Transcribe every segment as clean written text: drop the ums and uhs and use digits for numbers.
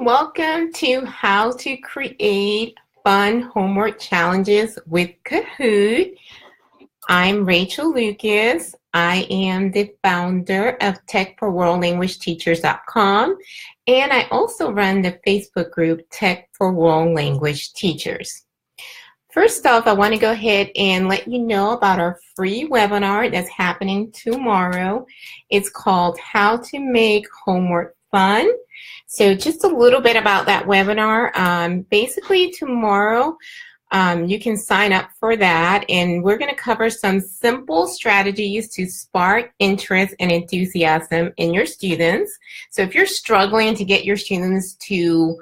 Welcome to How to Create Fun Homework Challenges with Kahoot. I'm Rachel Lucas. I am the founder of techforworldlanguageteachers.com, and I also run the Facebook group Tech for World Language Teachers. First off, I want to go ahead and let you know about our free webinar that's happening tomorrow. It's called How to Make Homework Fun. So just a little bit about that webinar. Basically tomorrow, you can sign up for that, and we're going to cover some simple strategies to spark interest and enthusiasm in your students. So if you're struggling to get your students to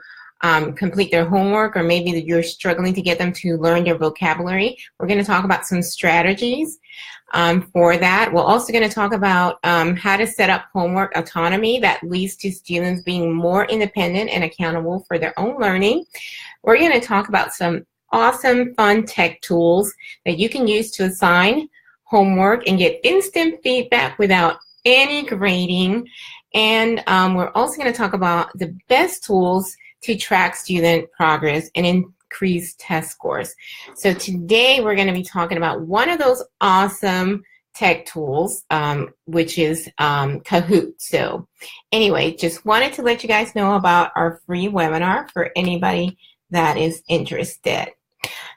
complete their homework, or maybe you're struggling to get them to learn their vocabulary, we're going to talk about some strategies for that. We're also going to talk about how to set up homework autonomy that leads to students being more independent and accountable for their own learning. We're going to talk about some awesome fun tech tools that you can use to assign homework and get instant feedback without any grading. And we're also going to talk about the best tools to track student progress and increase test scores. So today we're going to be talking about one of those awesome tech tools, which is Kahoot. So anyway, just wanted to let you guys know about our free webinar for anybody that is interested.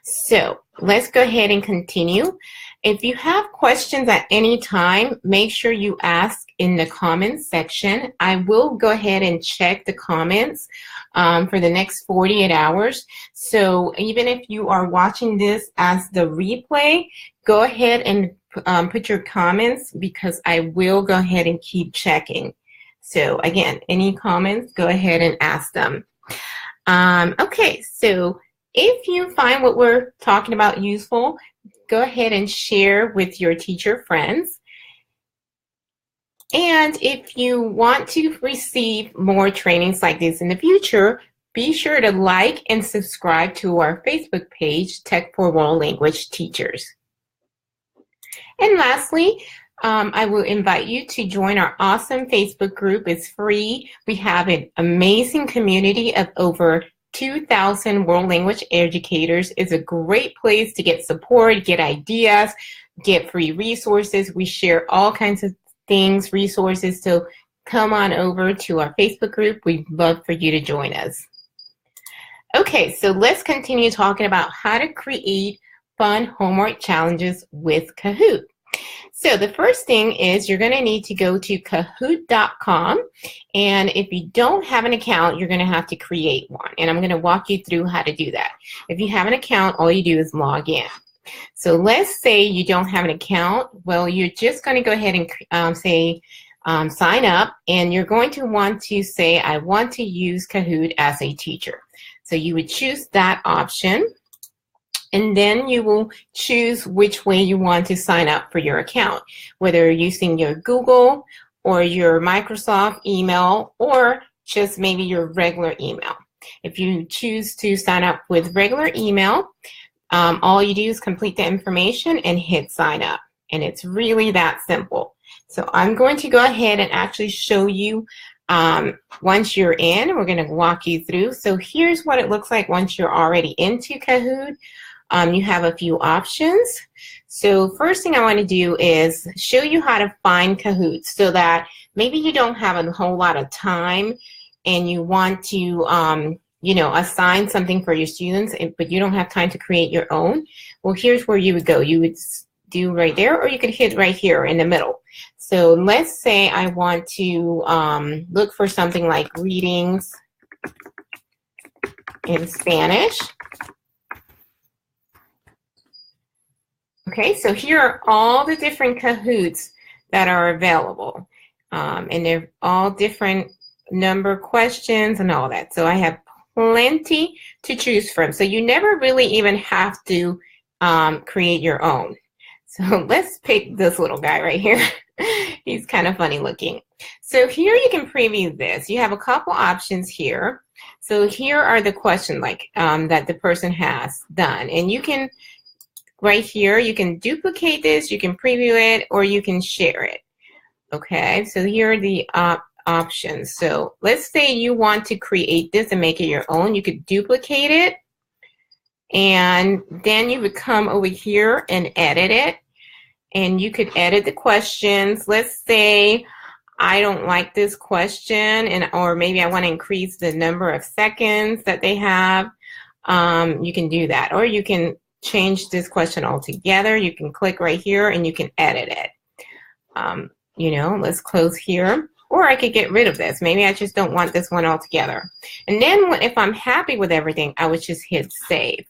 So let's go ahead and continue. If you have questions at any time, make sure you ask in the comments section. I will go ahead and check the comments for the next 48 hours. So even if you are watching this as the replay, go ahead and put your comments, because I will go ahead and keep checking. So again, any comments, go ahead and ask them. Okay, so if you find what we're talking about useful, go ahead and share with your teacher friends. And if you want to receive more trainings like this in the future, be sure to like and subscribe to our Facebook page, Tech for World Language Teachers. And lastly, I will invite you to join our awesome Facebook group. It's free. We have an amazing community of over 2,000 world language educators. It's a great place to get support, get ideas, get free resources. We share all kinds of things, resources. So come on over to our Facebook group. We'd love for you to join us. Okay, so let's continue talking about how to create fun homework challenges with Kahoot. So the first thing is you're going to need to go to Kahoot.com, and if you don't have an account, you're going to have to create one, and I'm going to walk you through how to do that. If you have an account, all you do is log in. So let's say you don't have an account. Well, you're just going to go ahead and say sign up, and you're going to want to say, I want to use Kahoot as a teacher. So you would choose that option. And then you will choose which way you want to sign up for your account, whether you're using your Google or your Microsoft email, or just maybe your regular email. If you choose to sign up with regular email, all you do is complete the information and hit sign up. And it's really that simple. So I'm going to go ahead and actually show you once you're in. We're going to walk you through. So here's what it looks like once you're already into Kahoot. You have a few options. So first thing I want to do is show you how to find Kahoot, so that maybe you don't have a whole lot of time and you want to assign something for your students, but you don't have time to create your own. Well, here's where you would go. You would do right there, or you could hit right here in the middle. So let's say I want to look for something like readings in Spanish. Okay, so here are all the different Kahoots that are available. And they're all different number questions and all that. So I have plenty to choose from. So you never really even have to create your own. So let's pick this little guy right here. He's kind of funny looking. So here you can preview this. You have a couple options here. So here are the questions that the person has done. And you can, right here, you can duplicate this, you can preview it, or you can share it. Okay, so here are the options. So let's say you want to create this and make it your own. You could duplicate it, and then you would come over here and edit it. And you could edit the questions. Let's say I don't like this question, or maybe I want to increase the number of seconds that they have. You can do that, or you can change this question altogether. You can click right here and you can edit it. Let's close here, or I could get rid of this. Maybe I just don't want this one altogether. And then if I'm happy with everything, I would just hit save.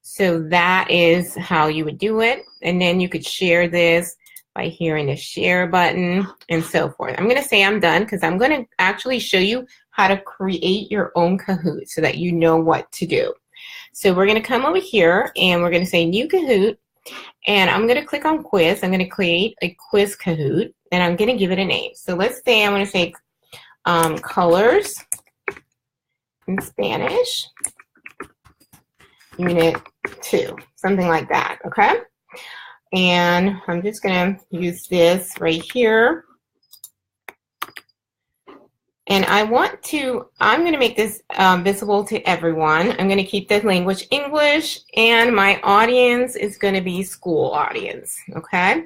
So that is how you would do it. And then you could share this by hitting the share button and so forth. I'm going to say I'm done because I'm going to actually show you how to create your own Kahoot so that you know what to do. So we're going to come over here and we're going to say new Kahoot, and I'm going to click on quiz. I'm going to create a quiz Kahoot, and I'm going to give it a name. So let's say I'm going to say colors in Spanish, unit 2, something like that, okay? And I'm just going to use this right here. And I'm going to make this visible to everyone. I'm going to keep the language English, and my audience is going to be school audience, okay?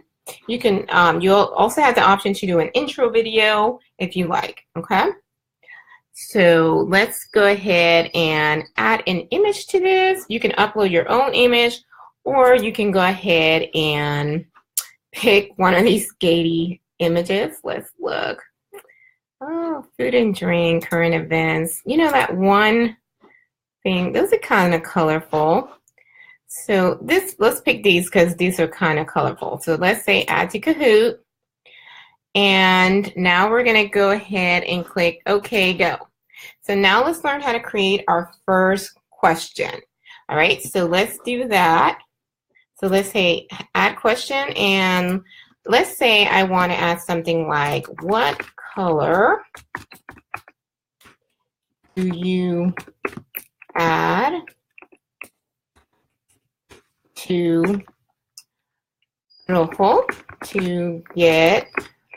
You can, you'll also have the option to do an intro video if you like, okay? So let's go ahead and add an image to this. You can upload your own image, or you can go ahead and pick one of these skatey images. Let's look. Oh, food and drink, current events. You know that one thing, those are kind of colorful. So let's pick these because these are kind of colorful. So let's say add to Kahoot. And now we're going to go ahead and click OK, go. So now let's learn how to create our first question. All right, so let's do that. So let's say add question, and let's say I want to add something like, what color do you add to rojo to get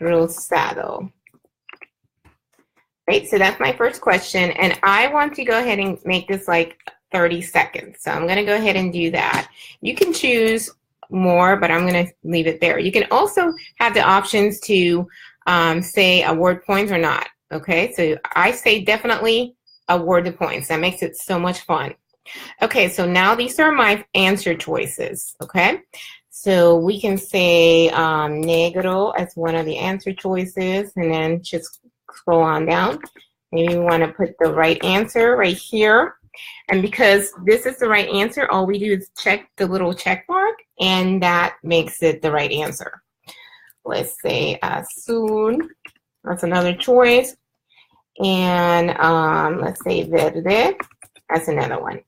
rosado? Right, so that's my first question, and I want to go ahead and make this like 30 seconds. So I'm going to go ahead and do that. You can choose more, but I'm going to leave it there. You can also have the options to say award points or not. Okay, so I say definitely award the points. That makes it so much fun. Okay, so now these are my answer choices. Okay, so we can say negro as one of the answer choices, and then just scroll on down. Maybe we want to put the right answer right here. And because this is the right answer, all we do is check the little check mark, and that makes it the right answer. Let's say azul. That's another choice. And let's say verde. That's another one.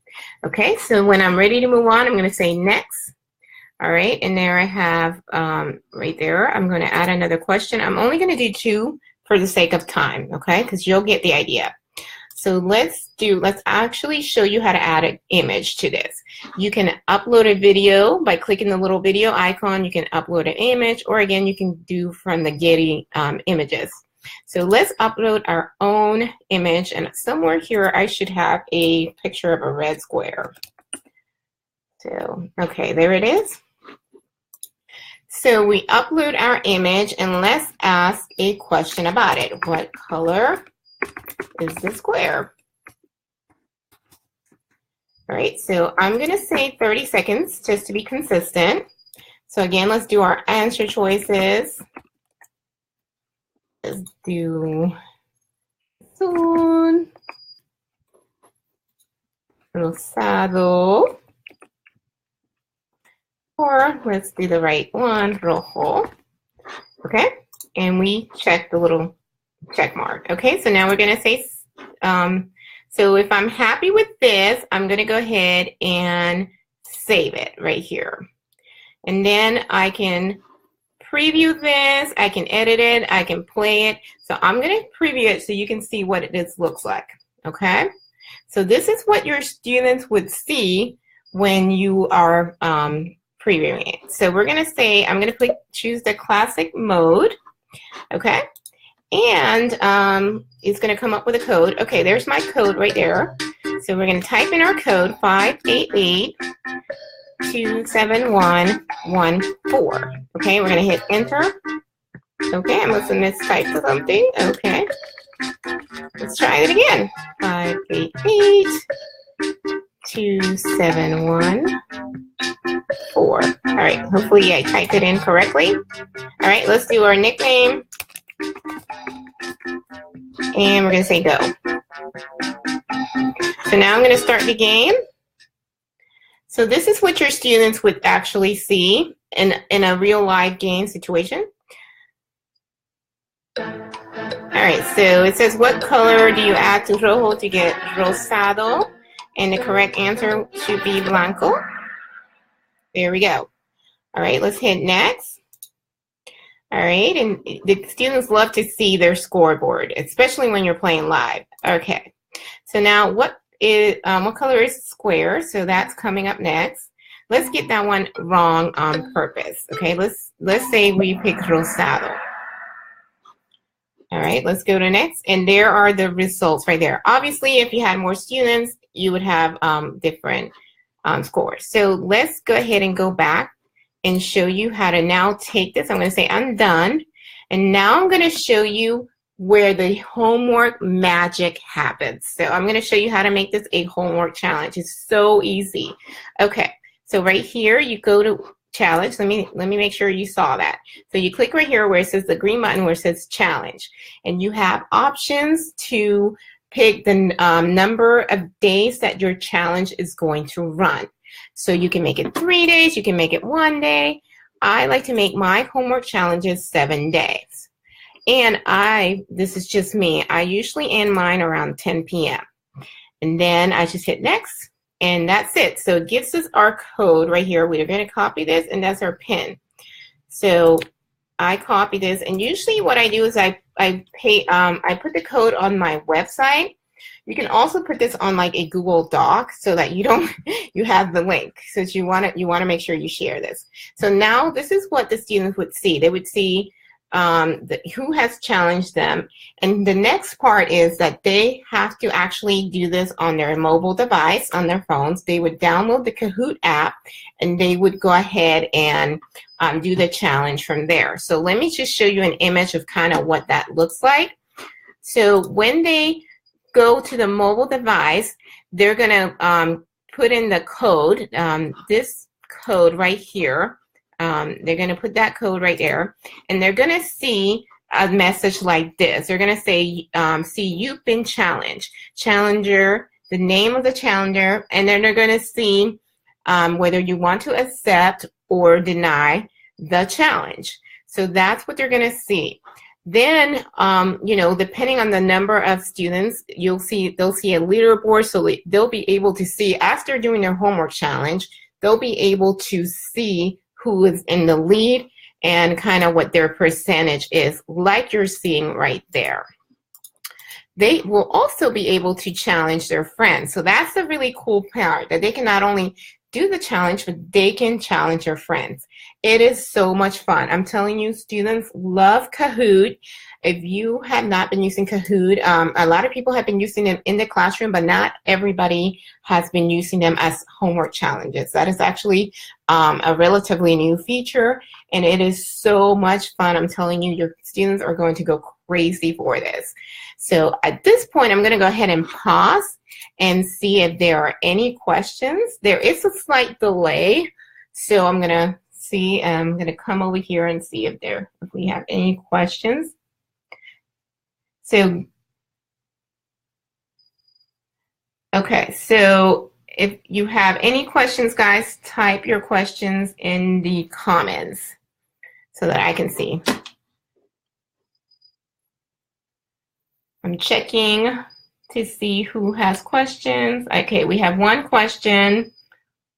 Okay, so when I'm ready to move on, I'm going to say next. All right, and there I have right there, I'm going to add another question. I'm only going to do 2 for the sake of time, okay, because you'll get the idea. So let's actually show you how to add an image to this. You can upload a video by clicking the little video icon. You can upload an image, or again, you can do from the Getty images. So let's upload our own image, and somewhere here I should have a picture of a red square. So, okay, there it is. So we upload our image, and let's ask a question about it. What color is the square? All right, so I'm going to say 30 seconds just to be consistent. So again, let's do our answer choices. Let's do azul, rosado, or let's do the right one, rojo. Okay, and we check the little check mark. Okay, so now we're going to say, so if I'm happy with this, I'm going to go ahead and save it right here. And then I can preview this, I can edit it, I can play it. So I'm going to preview it so you can see what this looks like. Okay, so this is what your students would see when you are previewing it. So we're going to say, I'm going to choose the classic mode. Okay. And it's going to come up with a code. Okay, there's my code right there. So we're going to type in our code 588-27114. Okay, we're going to hit enter. Okay, I must have mistyped something. Okay, let's try it again. 588-27114. All right, hopefully I typed it in correctly. All right, let's do our nickname. And we're going to say go. So now I'm going to start the game. So this is what your students would actually see in a real live game situation. All right, so it says, what color do you add to rojo to get rosado? And the correct answer should be blanco. There we go. All right, let's hit next. All right, and the students love to see their scoreboard, especially when you're playing live. Okay, so now what color is square? So that's coming up next. Let's get that one wrong on purpose. Okay, let's say we pick rosado. All right, let's go to next, and there are the results right there. Obviously, if you had more students, you would have different scores. So let's go ahead and go back and show you how to now take this. I'm going to say I'm done, and now I'm going to show you where the homework magic happens. So I'm going to show you how to make this a homework challenge. It's so easy. Okay, so right here you go to challenge. Let me make sure you saw that. So you click right here where it says the green button where it says challenge, and you have options to pick the number of days that your challenge is going to run. So you can make it 3 days, you can make it 1 day. I like to make my homework challenges 7 days. And this is just me, I usually end mine around 10 p.m. And then I just hit next, and that's it. So it gives us our code right here. We're going to copy this, and that's our pin. So I copy this, and usually what I do is I put the code on my website. You can also put this on like a Google Doc so that you have the link. So you want to make sure you share this. So now this is what the students would see. They would see who has challenged them. And the next part is that they have to actually do this on their mobile device, on their phones. They would download the Kahoot app, and they would go ahead and do the challenge from there. So let me just show you an image of kind of what that looks like. So when they go to the mobile device, they're going to put in the code, this code right here. They're going to put that code right there, and they're going to see a message like this. They're going to say, see, you've been challenged. Challenger, the name of the challenger, and then they're going to see whether you want to accept or deny the challenge. So that's what they're going to see. Then, depending on the number of students, they'll see a leaderboard, so they'll be able to see, as they're doing their homework challenge, they'll be able to see who is in the lead and kind of what their percentage is, like you're seeing right there. They will also be able to challenge their friends. So that's the really cool part, that they can not only do the challenge, but they can challenge their friends. It is so much fun. I'm telling you, students love Kahoot. If you have not been using Kahoot, a lot of people have been using them in the classroom, but not everybody has been using them as homework challenges. That is actually a relatively new feature, and it is so much fun. I'm telling you, your students are going to go crazy for this. So at this point, I'm going to go ahead and pause and see if there are any questions. There is a slight delay, so I'm going to see. I'm going to come over here and see if we have any questions. So, okay, so if you have any questions, guys, type your questions in the comments so that I can see. I'm checking to see who has questions. Okay, we have one question.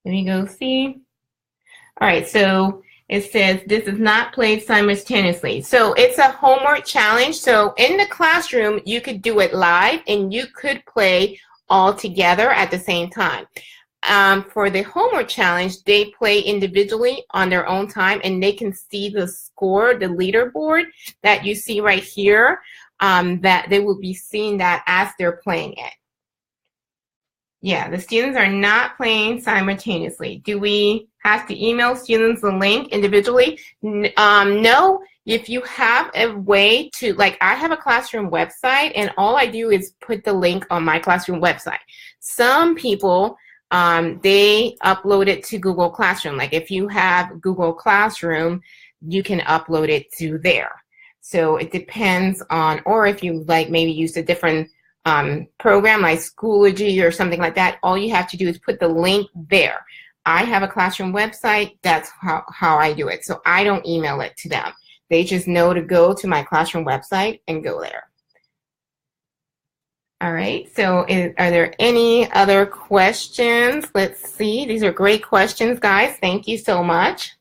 Let me go see. All right, so it says this is not played simultaneously. So it's a homework challenge. So in the classroom, you could do it live and you could play all together at the same time. for the homework challenge, they play individually on their own time, and they can see the score, the leaderboard that you see right here, that they will be seeing that as they're playing it. Yeah, the students are not playing simultaneously. Do we have to email students the link individually? No. If you have a way to, like, I have a classroom website, and all I do is put the link on my classroom website. Some people, they upload it to Google Classroom. Like, if you have Google Classroom, you can upload it to there. So it depends on, or if you like maybe use a different program like Schoology or something like that, all you have to do is put the link there. I have a classroom website. That's how I do it. So I don't email it to them. They just know to go to my classroom website and go there. All right, so are there any other questions? Let's see. These are great questions, guys. Thank you so much.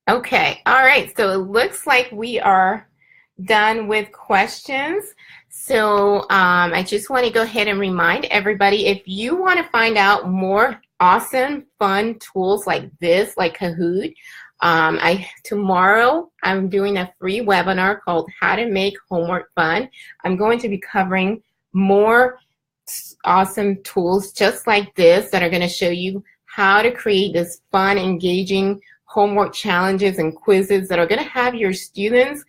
Okay, all right, so it looks like we are done with questions. So I just want to go ahead and remind everybody, if you want to find out more awesome, fun tools like this, like Kahoot, tomorrow I'm doing a free webinar called How to Make Homework Fun. I'm going to be covering more awesome tools just like this that are going to show you how to create this fun, engaging homework challenges and quizzes that are going to have your students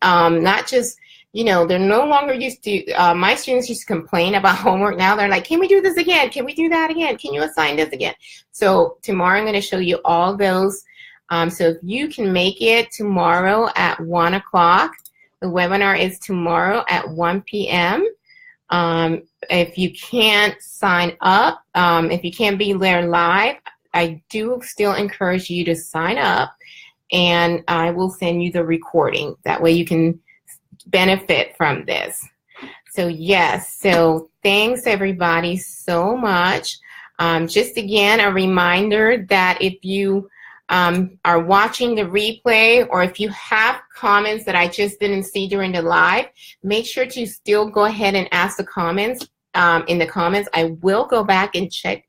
not just, you know, they're no longer used to, my students used to complain about homework. Now they're like, can we do this again? Can we do that again? Can you assign this again? So tomorrow I'm going to show you all those. So if you can make it tomorrow at 1 o'clock, the webinar is tomorrow at 1 p.m. If you can't sign up, if you can't be there live, I do still encourage you to sign up, and I will send you the recording. That way you can benefit from this. So yes, so thanks everybody so much. Just again, a reminder that if you are watching the replay, or if you have comments that I just didn't see during the live, make sure to still go ahead and ask the comments in the comments. I will go back and check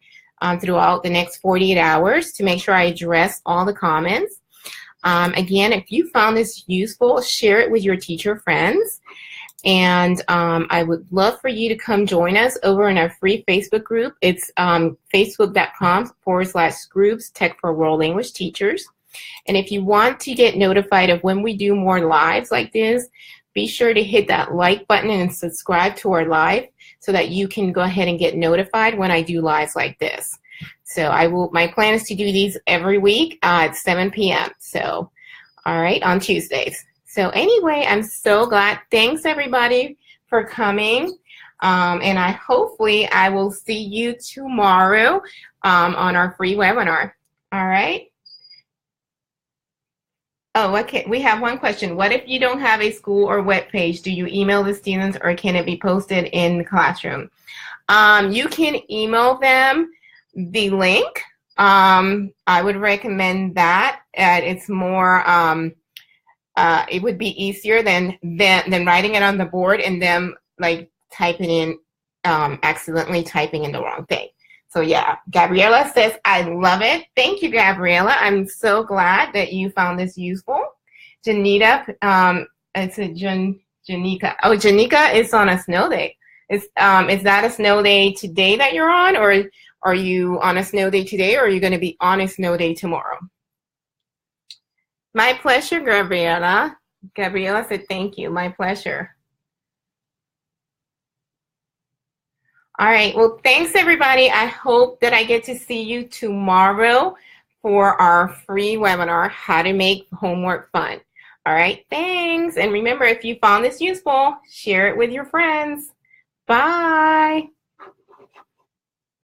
throughout the next 48 hours to make sure I address all the comments. Again, if you found this useful, share it with your teacher friends. And I would love for you to come join us over in our free Facebook group. It's facebook.com/groups Tech for World English Teachers. And if you want to get notified of when we do more lives like this, be sure to hit that like button and subscribe to our live so that you can go ahead and get notified when I do lives like this. So my plan is to do these every week at 7 p.m. So, all right, on Tuesdays. So anyway, I'm so glad. Thanks everybody for coming. And hopefully I will see you tomorrow on our free webinar. All right. Oh, okay. We have one question. What if you don't have a school or web page? Do you email the students, or can it be posted in the classroom? You can email them the link. I would recommend that. It's more, it would be easier than writing it on the board and them like typing in, accidentally typing in the wrong thing. So yeah, Gabriela says, I love it. Thank you, Gabriela. I'm so glad that you found this useful. Janita, it's a Janika. Oh, Janika is on a snow day. Is that a snow day today that you're on, or are you on a snow day today, or are you going to be on a snow day tomorrow? My pleasure, Gabriela. Gabriela said, thank you. My pleasure. All right. Well, thanks, everybody. I hope that I get to see you tomorrow for our free webinar, How to Make Homework Fun. All right. Thanks. And remember, if you found this useful, share it with your friends. Bye.